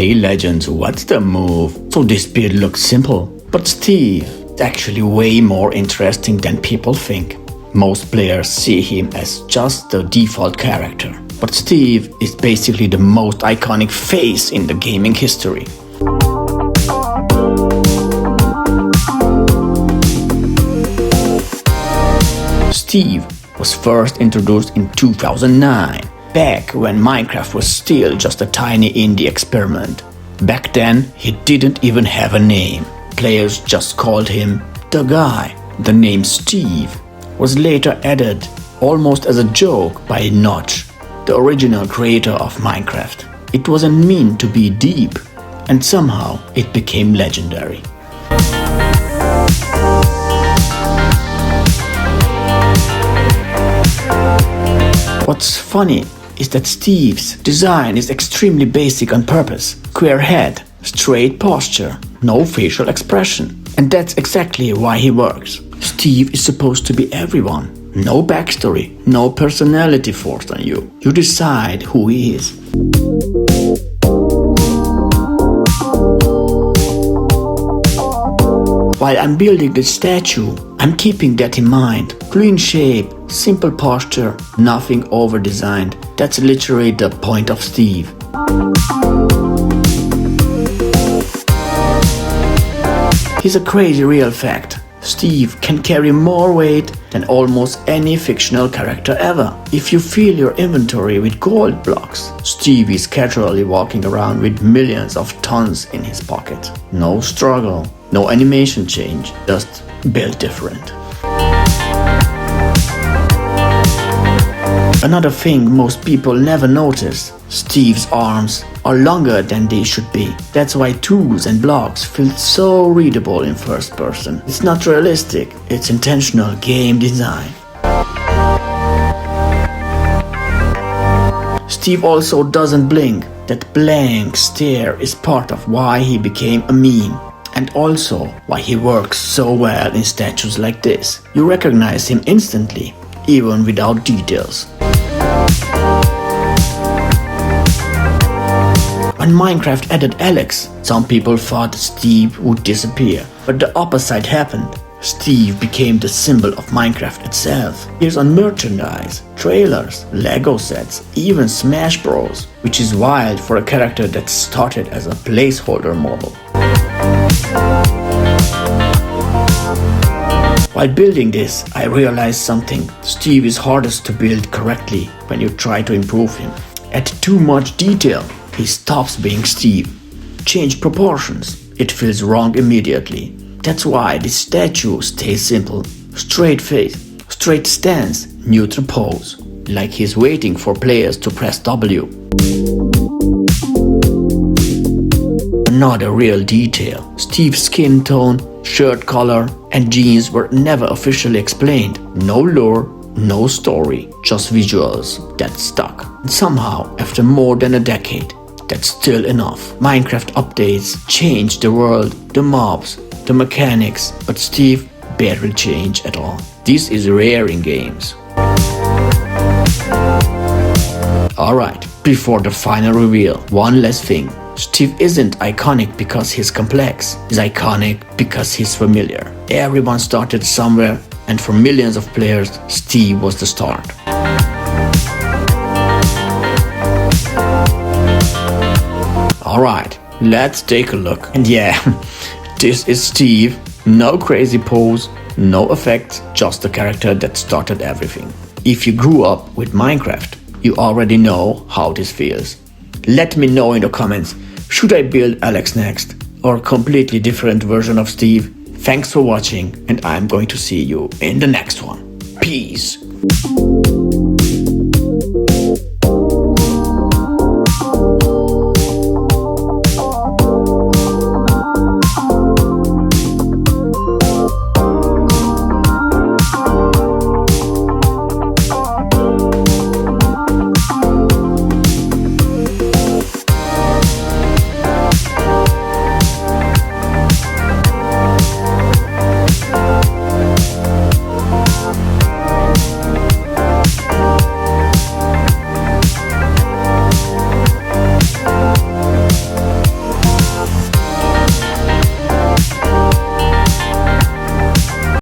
Hey legends, what's the move? So this build looks simple, but Steve is actually way more interesting than people think. Most players see him as just the default character, but Steve is basically the most iconic face in the gaming history. Steve was first introduced in 2009, back when Minecraft was still just a tiny indie experiment. Back then, he didn't even have a name. Players just called him the guy. The name Steve was later added almost as a joke by Notch, the original creator of Minecraft. It wasn't meant to be deep, and somehow it became legendary. What's funny is that Steve's design is extremely basic on purpose. Square head, straight posture, no facial expression. And that's exactly why he works. Steve is supposed to be everyone. No backstory, no personality forced on you. You decide who he is. While I'm building this statue, I'm keeping that in mind. Clean shape, simple posture, nothing over-designed. That's literally the point of Steve. Here's a crazy real fact. Steve can carry more weight than almost any fictional character ever. If you fill your inventory with gold blocks, Steve is casually walking around with millions of tons in his pocket. No struggle, no animation change, just built different. Another thing most people never notice, Steve's arms are longer than they should be. That's why tools and blocks feel so readable in first person. It's not realistic, it's intentional game design. Steve also doesn't blink. That blank stare is part of why he became a meme. And also why he works so well in statues like this. You recognize him instantly, even without details. When Minecraft added Alex, some people thought Steve would disappear. But the opposite happened. Steve became the symbol of Minecraft itself. He's on merchandise, trailers, Lego sets, even Smash Bros. Which is wild for a character that started as a placeholder model. While building this, I realized something. Steve is hardest to build correctly when you try to improve him. Add too much detail, he stops being Steve. Change proportions, it feels wrong immediately. That's why this statue stays simple. Straight face, straight stance, neutral pose. Like he's waiting for players to press W. Another real detail. Steve's skin tone, shirt color, and jeans were never officially explained. No lore, no story, just visuals that stuck. And somehow, after more than a decade, that's still enough. Minecraft updates changed the world, the mobs, the mechanics, but Steve barely changed at all. This is rare in games. Alright, before the final reveal, one last thing. Steve isn't iconic because he's complex. He's iconic because he's familiar. Everyone started somewhere, and for millions of players, Steve was the start. Alright, let's take a look. And yeah, this is Steve. No crazy pose, no effects, just the character that started everything. If you grew up with Minecraft, you already know how this feels. Let me know in the comments, should I build Alex next? Or a completely different version of Steve? Thanks for watching, and I'm going to see you in the next one. Peace.